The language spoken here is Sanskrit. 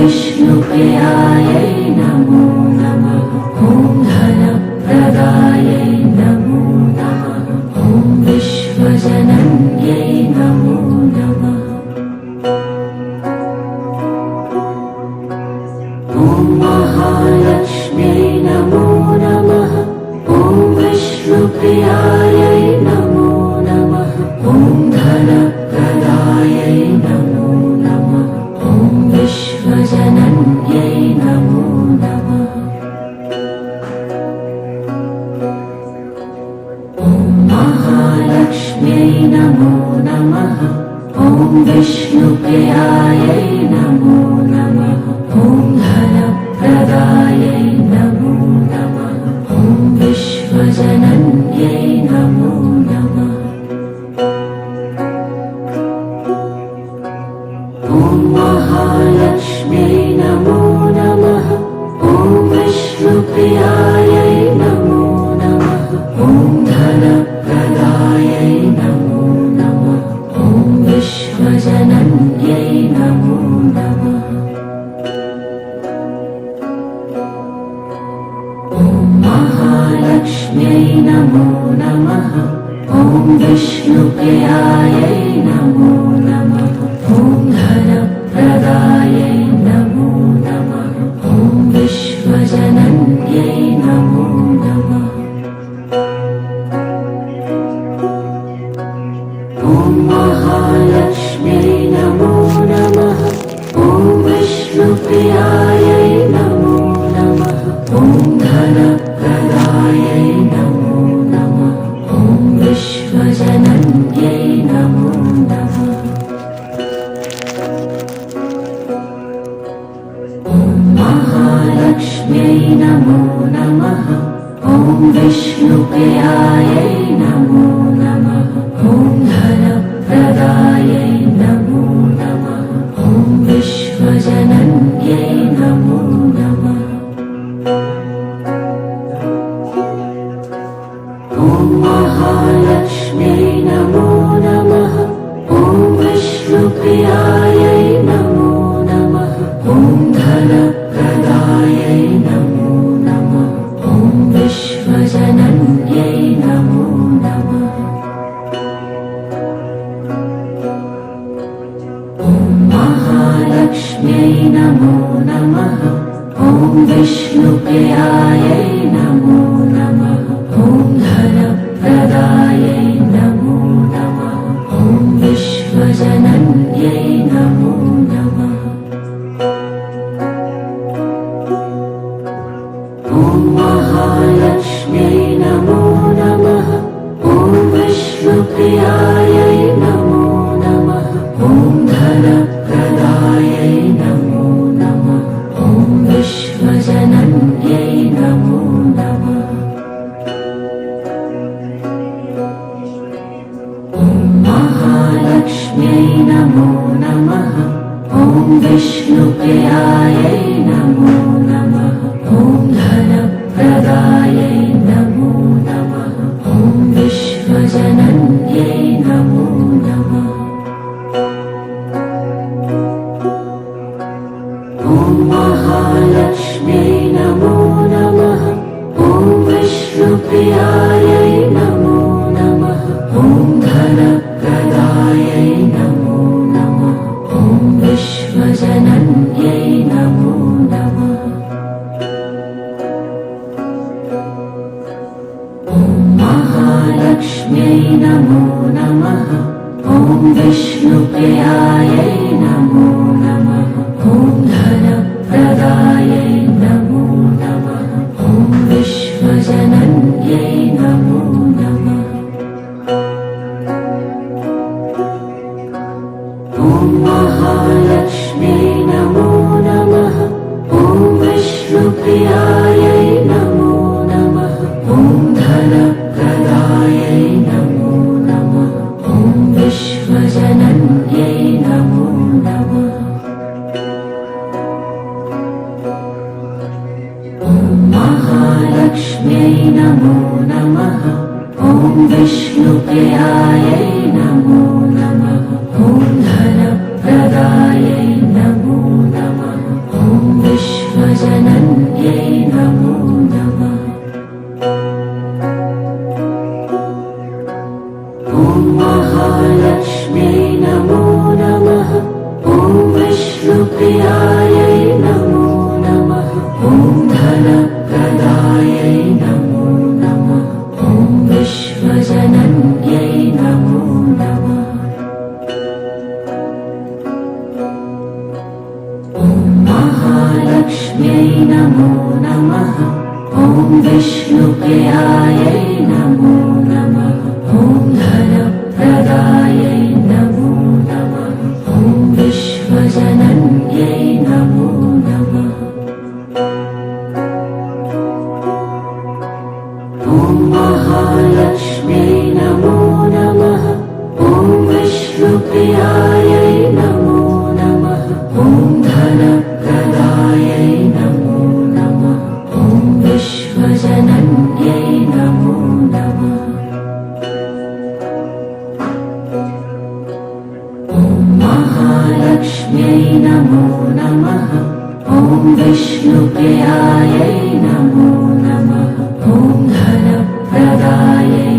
विष्णुप्रियायै नमो नमः। ॐ धनप्रदायै नमो नमः। ॐ विश्वजनन्यै नमो नमः। ॐ महालक्ष्म्यै नमो नमः। ॐ विष्णुप्रियायै नमो नमः। ॐ धनप्रदायै नमो नमः। ॐ विश्वजनन्यै नमो नमः। ॐ महालक्ष्म्यै नमो नमः। ॐ विष्णुप्रियायै नमो नमः। ॐ धनप्रदायै नमो नमः। ॐ विश्वजनन्यै नमो नमः। ॐ महालक्ष्म्यै नमो नमः। ॐ विष्णुप्रियायै नमो नमः। ॐ धनप्रदायै नमो नमः। ॐ विश्वजनन्यै नमो नमः। ॐ महालक्ष्म्यै नमो नमः। ॐ विष्णुप्रियायै नमो नमः। ॐ धनप्रदायै नमो नमः। ॐ विश्वजनन्यै नमो नमः। ॐ महालक्ष्म्यै नमो नमः। ॐ विष्णुप्रियायै नमो नमः। ॐ धनप्रदायै नमो नमः। ॐ विश्वजनन्यै नमो नमः। ॐ महालक्ष्म्यै नमो नमः। ॐ विष्णुप्रियायै नमो नमः। ॐ धनप्रदायै नमो नमः। ॐ विश्वजनन्यै नमो नमः। ॐ महालक्ष्म्यै नमो नमः। ॐ विष्णुप्रियायै नमो नमः। ॐ धनप्रदायै नमो नमः। ॐ विश्वजनन्यै नमो नमः। ॐ महालक्ष्म्यै नमो नमः। ॐ विष्णुप्रियायै नमो नमः। ॐ धनप्रदायै नमो नमः। ॐ विश्वजनन्यै नमो नमः। ॐ महालक्ष्म्यै नमो नमः। ॐ विष्णुप्रियायै नमो नमः। ॐ धनप्रदायै नमो नमः। ॐ विश्वजनन्यै नमो नमः। ॐ महालक्ष्म्यै नमो नमः। ॐ विष्णुप्रियायै नमो नमः। ॐ धनप्रदायै नमो नमः। ॐ विश्वजनन्यै नमो नमः। ॐ महालक्ष्म्यै नमो नमः। ॐ विष्णुप्रियायै नमो नमः। ॐ धनप्रदायै नमो नमः। ॐ विश्वजनन्यै नमो नमः। ॐ महालक्ष्म्यै नमो नमः। ॐ विष्णुप्रियायै नमो नमः। ॐ धनप्रदायै नमो नमः। ॐ विश्वजनन्यै नमो नमः। ॐ महालक्ष्म्यै नमो नमः। ॐ विष्णुप्रियायै नमो नमः। ॐ धनप्रदायै नमो नमः। ॐ विश्वजनन्यै नमो नमः। ॐ महालक्ष्म्यै नमो नमः। ॐ विष्णुप्रियायै नमो नमः। ॐ धनप्रदायै नमो नमः। ॐ महालक्ष्म्यै नमो नमः। ॐ विष्णुप्रियायै नमो नमः। ॐ धनप्रदायै नमो नमः। ॐ विश्वजनन्यै नमो नमः। ॐ महालक्ष्म्यै नमो नमः। ॐ विष्णुप्रियायै नमो नमः। ॐ धनप्रदायै नमो नमः। ॐ विश्वजनन्यै नमो नमः। ॐ महालक्ष्म्यै नमो नमः। ॐ विष्णुप्रियायै नमो नमः। ॐ धनप्रदायै